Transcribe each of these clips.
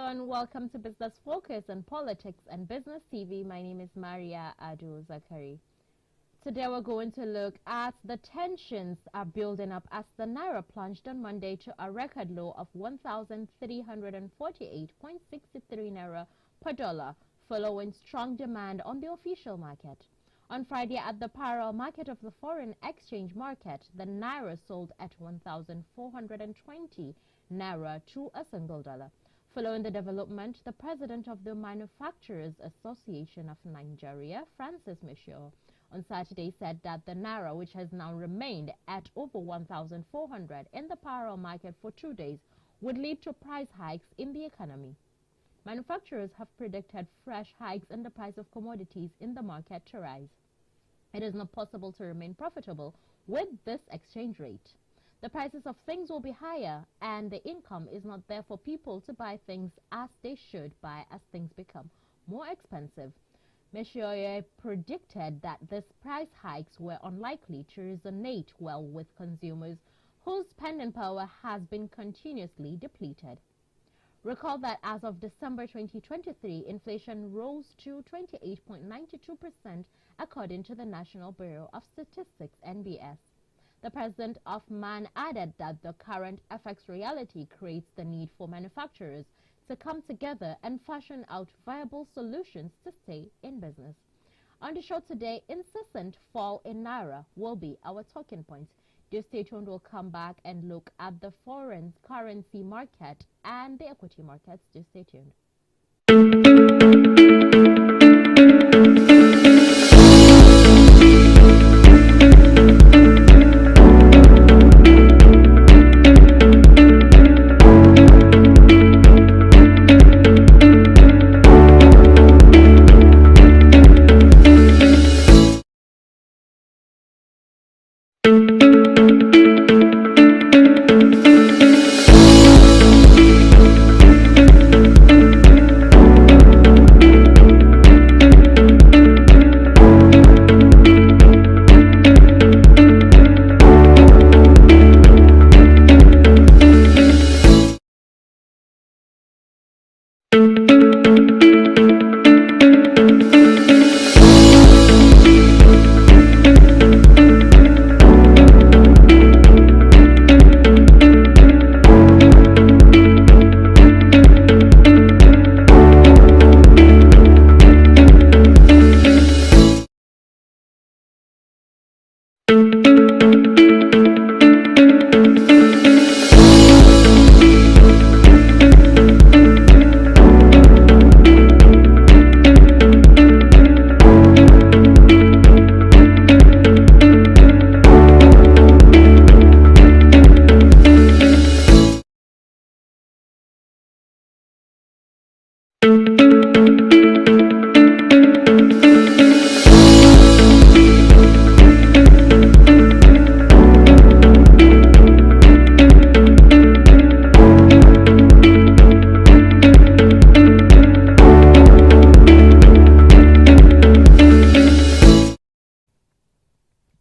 and welcome to Business Focus on Politics and Business TV. My name is Maria Adu Zakari. Today we're going to look at the tensions are building up as the Naira plunged on Monday to a record low of 1,348.63 Naira per dollar, following strong demand on the official market. On Friday at the parallel market of the foreign exchange market, the Naira sold at 1,420 Naira to a single dollar. Following the development, the president of the Manufacturers Association of Nigeria, Francis Michel, on Saturday said that the Naira, which has now remained at over 1,400 in the parallel market for 2 days, would lead to price hikes in the economy. Manufacturers have predicted fresh hikes in the price of commodities in the market to rise. It is not possible to remain profitable with this exchange rate. The prices of things will be higher, and the income is not there for people to buy things as they should buy as things become more expensive. Monsieur predicted that these price hikes were unlikely to resonate well with consumers whose spending power has been continuously depleted. Recall that as of December 2023, inflation rose to 28.92% according to the National Bureau of Statistics (NBS). The president of MAN added that the current FX reality creates the need for manufacturers to come together and fashion out viable solutions to stay in business. On the show today, incessant fall in Naira will be our talking point. Do stay tuned. We'll come back and look at the foreign currency market and the equity markets. Do stay tuned.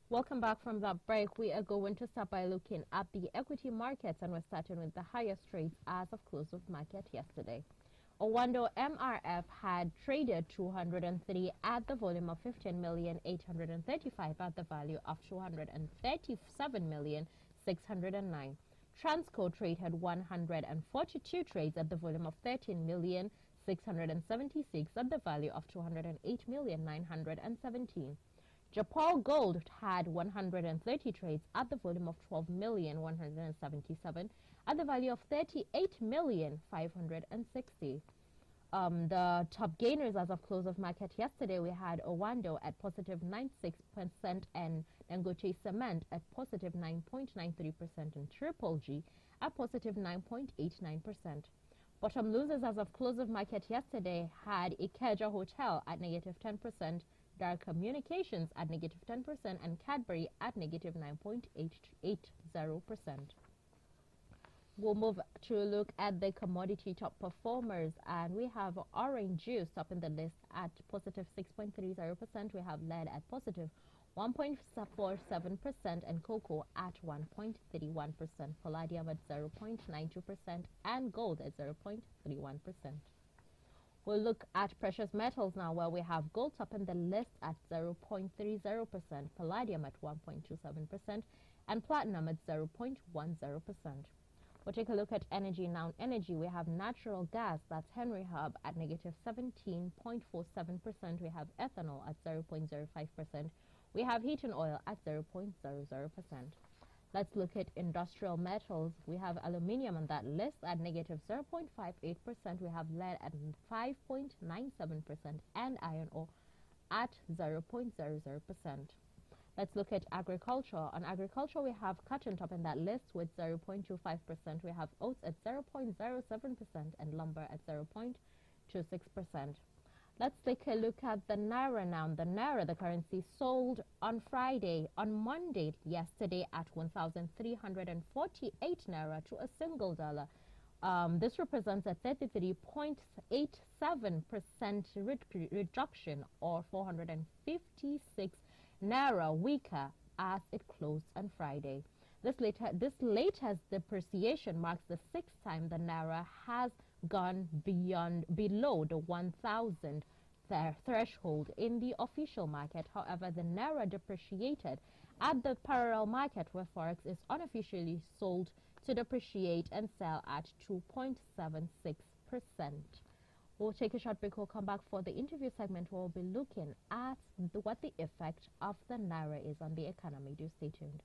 Welcome back from that break. We are going to start by looking at the equity markets, and we're starting with the highest trades as of close of market yesterday. Owando MRF had traded 203 at the volume of 15,835 at the value of 237,609. Transco traded 142 trades at the volume of 13,676 at the value of 208,917. Japan Gold had 130 trades at the volume of 12,177 at the value of 38,560. The top gainers as of close of market yesterday, we had Owando at positive 96% and Dangote Cement at positive 9.93% and Triple G at positive 9.89%. Bottom losers as of close of market yesterday had Ikeja Hotel at negative 10%, Dar Communications at negative 10%, and Cadbury at negative 9.880%. We'll move to look at the commodity top performers, and we have orange juice topping the list at positive 6.30%. We have lead at positive 1.47%, and cocoa at 1.31%, palladium at 0.92%, and gold at 0.31%. We'll look at precious metals now, where we have gold topping the list at 0.30%, palladium at 1.27%, and platinum at 0.10%. We'll take a look at energy now. Energy, we have natural gas, that's Henry Hub, at negative 17.47%. We have ethanol at 0.05%. We have heating oil at 0.00%. Let's look at industrial metals. We have aluminium on that list at negative 0.58%. We have lead at 5.97%, and iron ore at 0.00%. Let's look at agriculture. On agriculture, we have cotton topping that list with 0.25%. We have oats at 0.07% and lumber at 0.26%. Let's take a look at the Naira now. The Naira, the currency, sold on Monday, yesterday, at 1,348 Naira to a single dollar. This represents a 33.87% reduction, or 456 Naira weaker as it closed on Friday. This latest depreciation marks the sixth time the Naira has gone below the 1,000 threshold in the official market. However, the Naira depreciated at the parallel market, where Forex is unofficially sold to depreciate and sell at 2.76%. We'll take a short break. We'll come back for the interview segment, where we'll be looking at what the effect of the Naira is on the economy. Do stay tuned.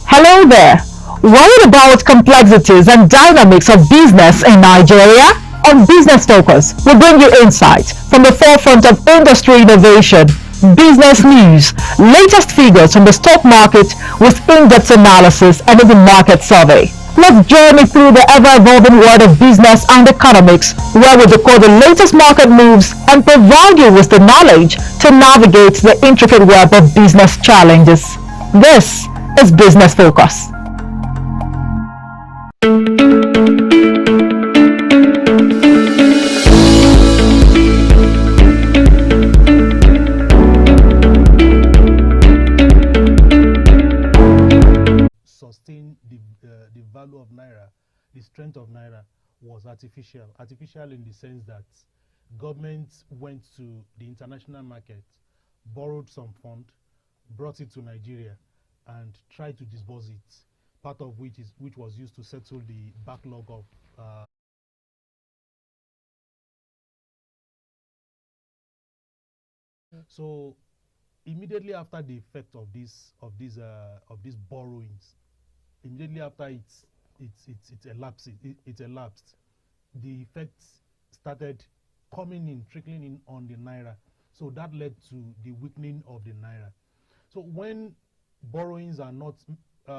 Hello there! Worried about complexities and dynamics of business in Nigeria? On Business Focus, we bring you insights from the forefront of industry innovation, business news, latest figures from the stock market with in-depth analysis and even market survey. Let's journey through the ever-evolving world of business and economics, where we decode the latest market moves and provide you with the knowledge to navigate the intricate web of business challenges. This is Business Focus. Sustain the value of Naira, the strength of Naira was artificial. Artificial in the sense that governments went to the international market, borrowed some fund, brought it to Nigeria, and tried to disburse it, part of which was used to settle the backlog of so immediately after the effect of these borrowings, immediately after it elapsed, the effects started trickling in on the Naira. So that led to the weakening of the Naira. So when borrowings are not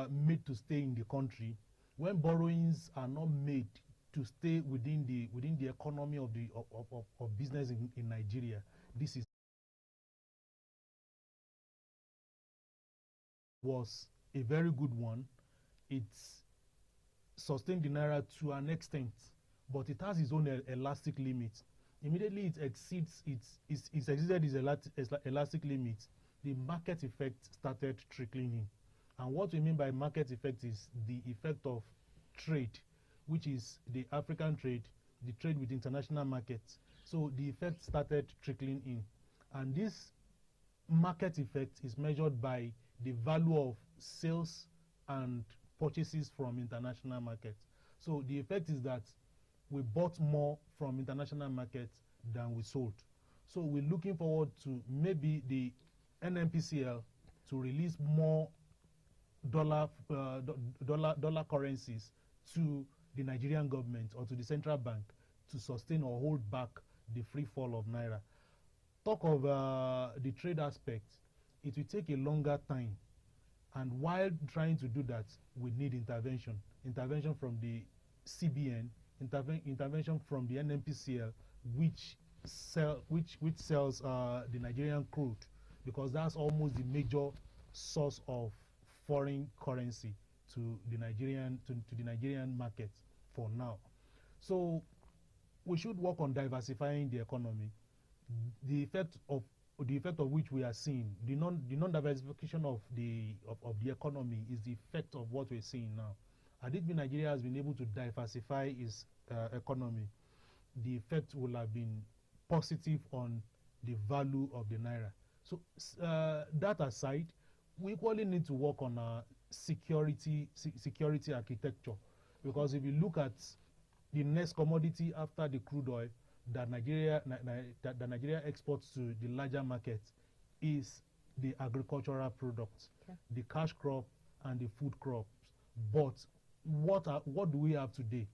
made to stay in the country, when borrowings are not made to stay within the economy of business in Nigeria, this was a very good one. It's sustained the Naira to an extent, but it has its own elastic limit. Immediately it exceeded its elastic limit, the market effect started trickling in. And what we mean by market effect is the effect of trade, which is the African trade, the trade with international markets. So the effect started trickling in. And this market effect is measured by the value of sales and purchases from international markets. So the effect is that we bought more from international markets than we sold. So we're looking forward to maybe the NNPCL to release more dollar currencies to the Nigerian government or to the central bank to sustain or hold back the free fall of Naira. Talk of the trade aspect, it will take a longer time. And while trying to do that, we need intervention from the CBN, intervention from the NNPCL, which sells the Nigerian crude, because that's almost the major source of foreign currency to the Nigerian market for now. So we should work on diversifying the economy. The effect of the effect of which we are seeing, the non-diversification of the economy is the effect of what we're seeing now. Had it been Nigeria has been able to diversify its economy, the effect will have been positive on the value of the naira. So that aside, we equally need to work on our security architecture, because if you look at the next commodity after the crude oil that Nigeria exports to the larger market is the agricultural products, the cash crop and the food crops. But what do we have today?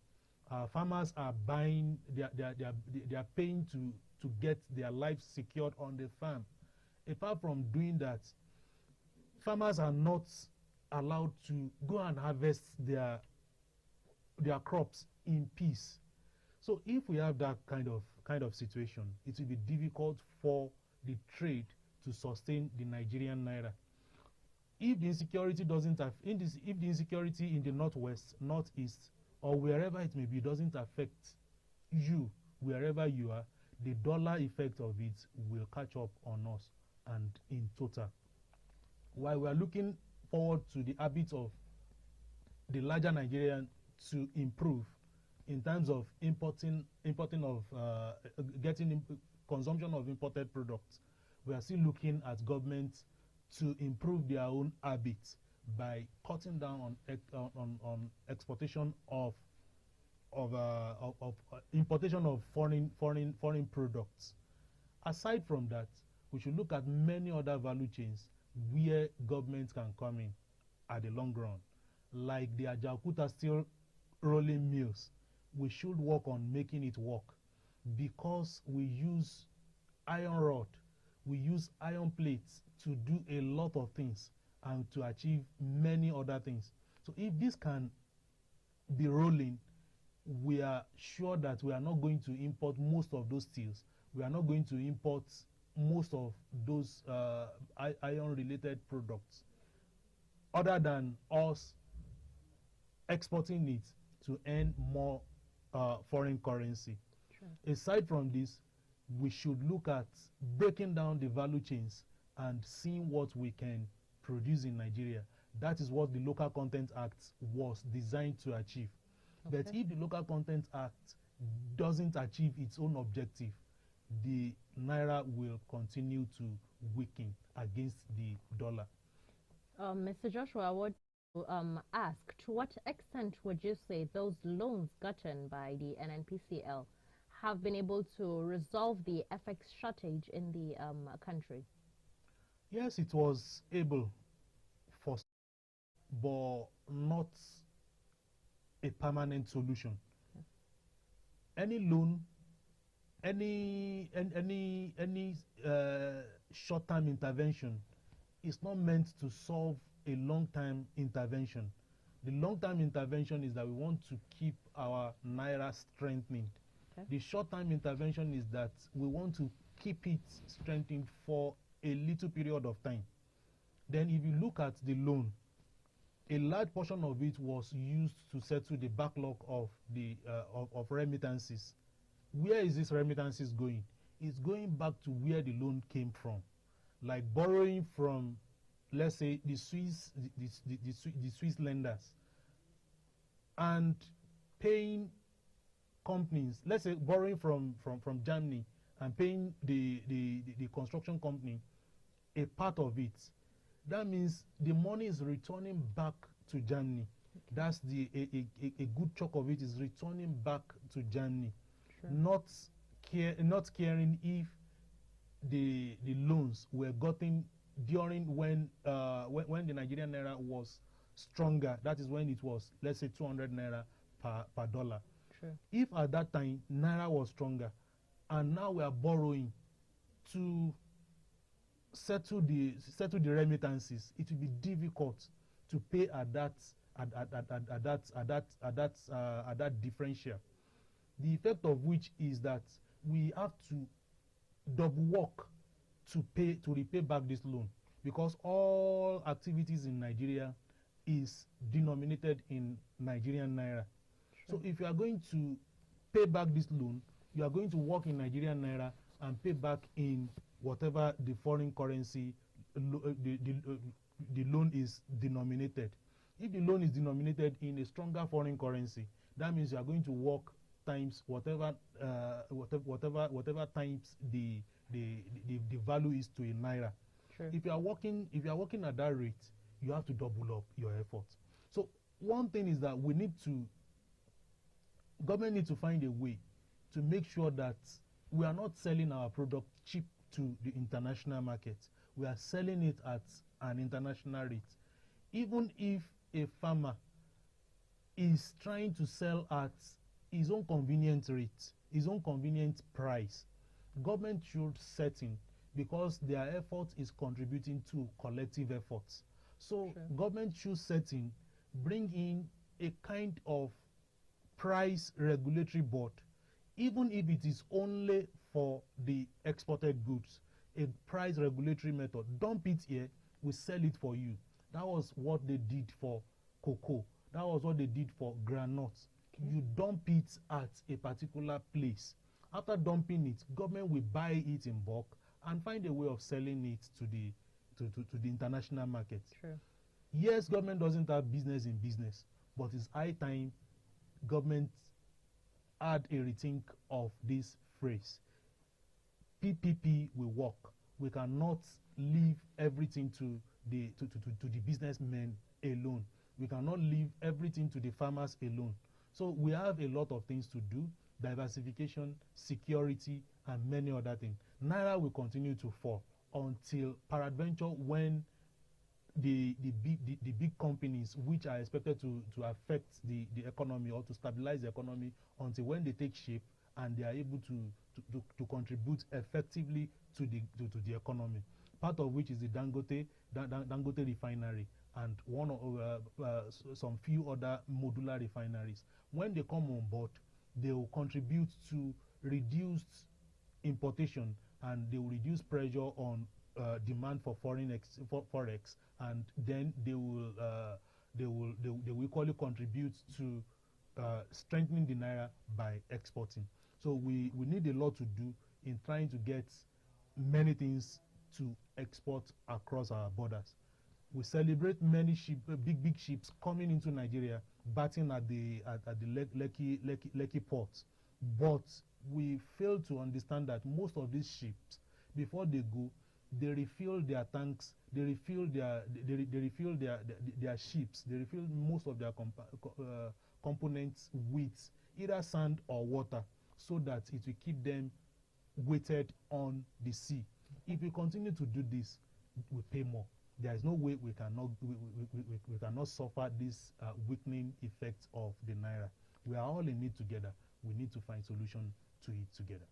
Farmers are buying, they are paying to get their lives secured on the farm. Apart from doing that, farmers are not allowed to go and harvest their crops in peace. So if we have that kind of situation, it will be difficult for the trade to sustain the Nigerian naira. If the insecurity doesn't have, if the insecurity in the northwest, northeast, or wherever it may be doesn't affect you, wherever you are, the dollar effect of it will catch up on us and in total. While we are looking forward to the habits of the larger Nigerian to improve in terms of importing of consumption of imported products, we are still looking at governments to improve their own habits by cutting down on exportation of importation of foreign products. Aside from that, we should look at many other value chains where governments can come in at the long run, like the Ajaokuta steel rolling mills. We should work on making it work, because we use iron rod, we use iron plates to do a lot of things and to achieve many other things. So if this can be rolling, we are sure that we are not going to import most of those steels. We are not going to import most of those iron-related products, other than us exporting it to earn more foreign currency. Sure. Aside from this, we should look at breaking down the value chains and seeing what we can produce in Nigeria. That is what the Local Content Act was designed to achieve. Okay. But if the Local Content Act doesn't achieve its own objective, the naira will continue to weaken against the dollar. Mr. Joshua, I would ask, to what extent would you say those loans gotten by the NNPCL have been able to resolve the FX shortage in the country? Yes, it was able, but not a permanent solution. Any loan, any short-term intervention is not meant to solve a long-term intervention. The long-term intervention is that we want to keep our naira strengthening. Okay. The short-term intervention is that we want to keep it strengthening for a little period of time. Then if you look at the loan, a large portion of it was used to settle the backlog of the of remittances. Where is this remittances going? It's going back to where the loan came from, like borrowing from, let's say, the Swiss lenders, and paying companies. Let's say borrowing from Germany and paying the construction company a part of it. That means the money is returning back to Germany. Okay. That's a good chunk of it is returning back to Germany. Sure. Not caring if the loans were gotten during when the Nigerian naira was stronger. That is when it was, let's say, 200 naira per dollar. Sure. If at that time naira was stronger, and now we are borrowing to settle the remittances, it will be difficult to pay at that differential. The effect of which is that we have to double work to repay back this loan, because all activities in Nigeria is denominated in Nigerian naira. Sure. So if you are going to pay back this loan, you are going to work in Nigerian naira and pay back in whatever the foreign currency the loan is denominated. If the loan is denominated in a stronger foreign currency, that means you are going to work times whatever times the value is to a naira. True. If you are working at that rate, you have to double up your effort. So one thing is that government needs to find a way to make sure that we are not selling our product cheap to the international market. We are selling it at an international rate. Even if a farmer is trying to sell at his own convenient rate, his own convenient price, government should set in, because their effort is contributing to collective efforts. So Sure. Government should set in, bring in a kind of price regulatory board, even if it is only for the exported goods, a price regulatory method. Dump it here, we sell it for you. That was what they did for cocoa. That was what they did for groundnuts. Okay. You dump it at a particular place. After dumping it, government will buy it in bulk and find a way of selling it to the international market. True. Yes, government doesn't have business in business, but it's high time government had a rethink of this phrase. PPP will work. We cannot leave everything to the businessmen alone. We cannot leave everything to the farmers alone. So we have a lot of things to do: diversification, security, and many other things. Naira will continue to fall until peradventure when the big companies, which are expected to affect the economy or to stabilize the economy, until when they take shape and they are able to contribute effectively to the economy. Part of which is the Dangote refinery and one of some few other modular refineries. When they come on board, they will contribute to reduced importation, and they will reduce pressure on demand for forex, and then they will equally contribute to strengthening the naira by exporting. So we need a lot to do in trying to get many things to export across our borders. We celebrate many big ships coming into Nigeria, batting at the Lekki port, but we fail to understand that most of these ships, before they go, they refill their tanks, they refill their ships, they refill most of their components with either sand or water, so that it will keep them weighted on the sea. If we continue to do this, we pay more. There is no way we cannot suffer this weakening effect of the naira. We are all in it together. We need to find solution to it together.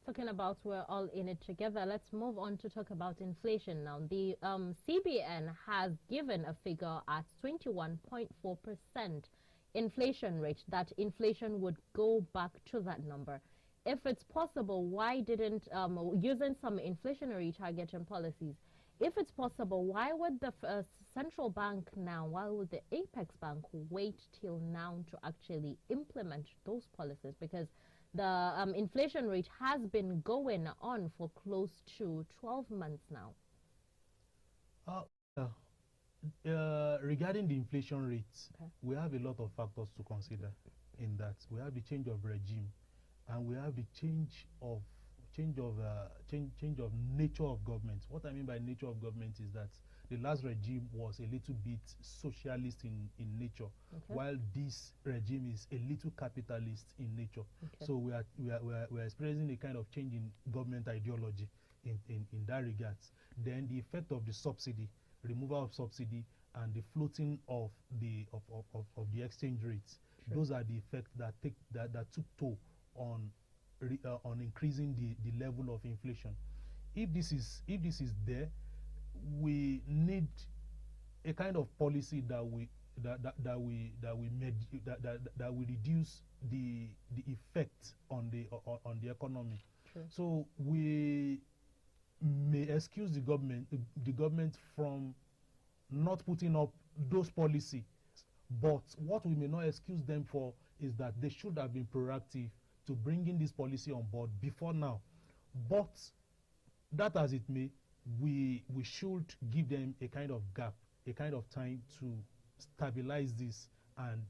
Talking about we're all in it together, let's move on to talk about inflation now. The CBN has given a figure at 21.4% inflation rate, that inflation would go back to that number. If it's possible, why didn't, using some inflationary targeting policies, if it's possible, why would the central bank now, why would the Apex Bank wait till now to actually implement those policies? Because the inflation rate has been going on for close to 12 months now. Regarding the inflation rates, Okay. we have a lot of factors to consider in that. We have the change of regime, and we have the change of nature of government. What I mean by nature of government is that the last regime was a little bit socialist in nature, Okay. while this regime is a little capitalist in nature. Okay. So we are experiencing a kind of change in government ideology in that regards. Then the effect of the subsidy, removal of subsidy, and the floating of the exchange rates. Sure. Those are the effects that took toll on increasing the level of inflation. If this is there, we need a kind of policy that we reduce the effect on the economy. True. So we may excuse the government from not putting up those policies, but what we may not excuse them for is that they should have been proactive to bringing this policy on board before now. But that as it may, we should give them a kind of gap, a kind of time to stabilize this. And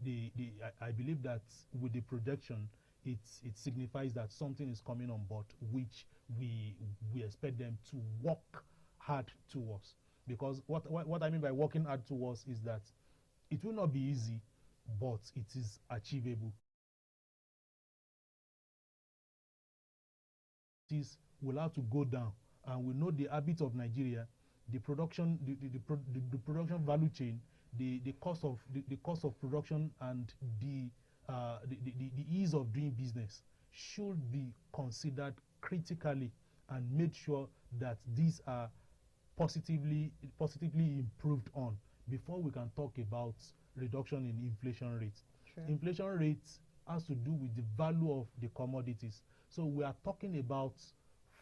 I believe that with the projection, it signifies that something is coming on board, which we expect them to work hard towards. Because what I mean by working hard towards is that it will not be easy, but it is achievable. Will have to go down, and we know the habit of Nigeria, the production, the production value chain, the cost of production, and the ease of doing business should be considered critically and made sure that these are positively improved on before we can talk about reduction in inflation rates. Sure. Inflation rates has to do with the value of the commodities. So we are talking about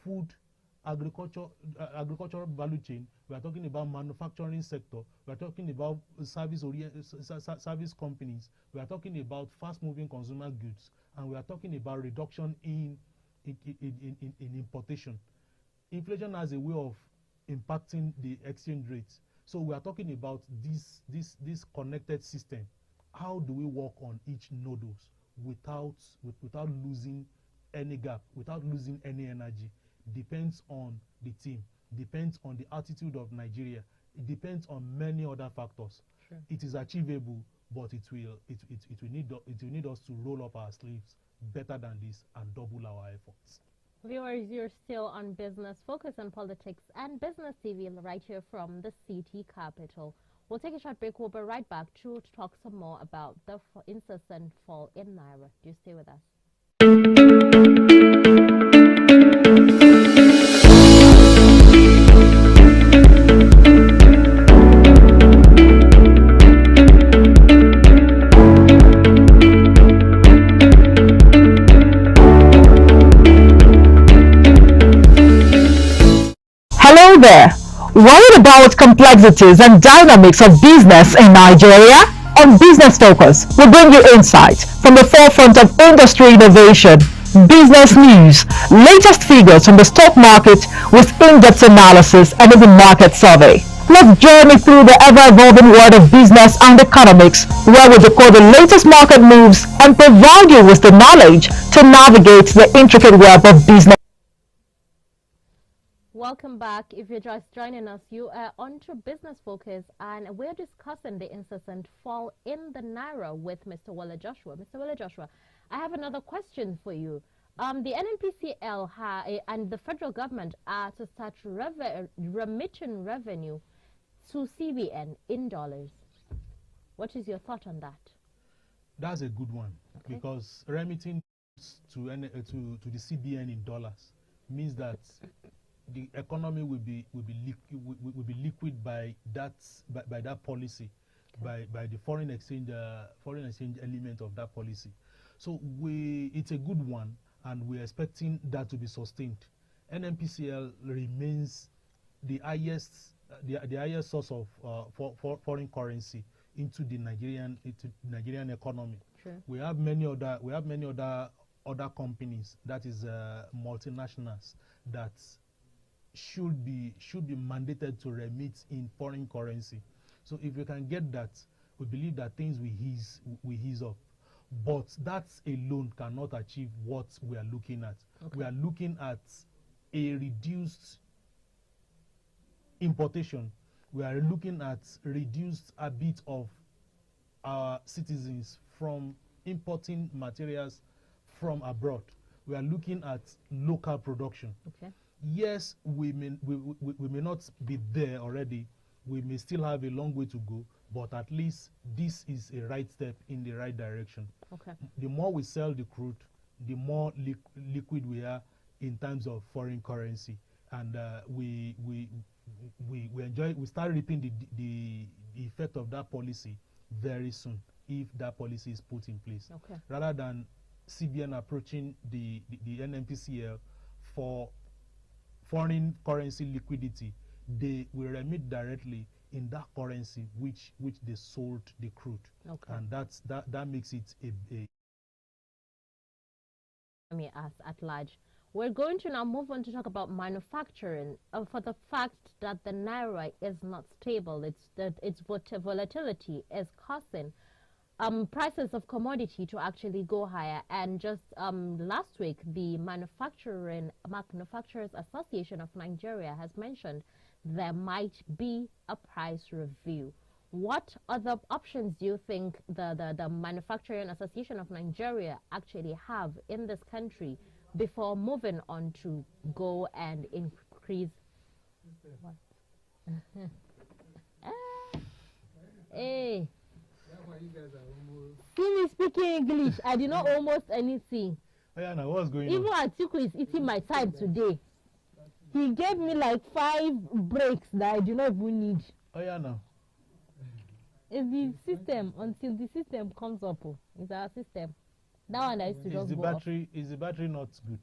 food, agricultural value chain. We are talking about manufacturing sector. We are talking about service companies. We are talking about fast-moving consumer goods, and we are talking about reduction in importation. Inflation has a way of impacting the exchange rates. So we are talking about this connected system. How do we work on each nodos without losing any gap, without losing any energy? Depends on the team, depends on the attitude of Nigeria, it depends on many other factors. Sure. It is achievable, but it will need us to roll up our sleeves better than this and double our efforts. Viewers, you're still on Business Focus on Politics and Business TV right here from the city capital. We'll take a short break. We'll be right back to talk some more about the incessant fall in NAIRA. Do stay with us. Hello there. Worried about complexities and dynamics of business in Nigeria? On Business Focus, we bring you insights from the forefront of industry innovation, business news, latest figures from the stock market with in-depth analysis and even market survey. Let's journey through the ever-evolving world of business and economics, where we decode the latest market moves and provide you with the knowledge to navigate the intricate web of business. Welcome back. If you're just joining us, you are on to Business Focus, and we're discussing the incessant fall in the NAIRA with Mr. Wale Joshua. Mr. Wale Joshua, I have another question for you. The NNPCL and the federal government are to start remitting revenue to CBN in dollars. What is your thought on that? That's a good one, okay, because remitting to the CBN in dollars means that the economy will be liquid by that policy, okay, by the foreign exchange element of that policy. So it's a good one, and we're expecting that to be sustained. NNPCL remains the highest source of foreign currency into the Nigerian economy. Sure. We have many other companies, that is multinationals, that should be mandated to remit in foreign currency. So if we can get that, we believe that things will ease up. But that alone cannot achieve what we are looking at. Okay. We are looking at a reduced importation. We are looking at reduced habit of our citizens from importing materials from abroad. We are looking at local production. Okay. Yes, we may not be there already. We may still have a long way to go, but at least this is a right step in the right direction. Okay. The more we sell the crude, the more liquid we are in terms of foreign currency, and we start reaping the effect of that policy very soon if that policy is put in place. Okay. Rather than CBN approaching the NNPCL for foreign currency liquidity, they will remit directly in that currency which they sold the crude. Okay. And that makes it a as at large. We're going to now move on to talk about manufacturing. For the fact that the naira is not stable, its volatility is causing prices of commodity to actually go higher. And just last week, the Manufacturers Association of Nigeria has mentioned there might be a price review. What other options do you think the Manufacturing Association of Nigeria actually have in this country before moving on to go and increase? What? Hey. See me speaking English. I did not almost anything. Oh, yeah, now what's going Even on? Atiku is eating my side today. He gave me like 5 breaks that I do not even need. Oh, yeah, now. It's the system. Until the system comes up, it's our system. That one I used to just go off. Is the battery not good?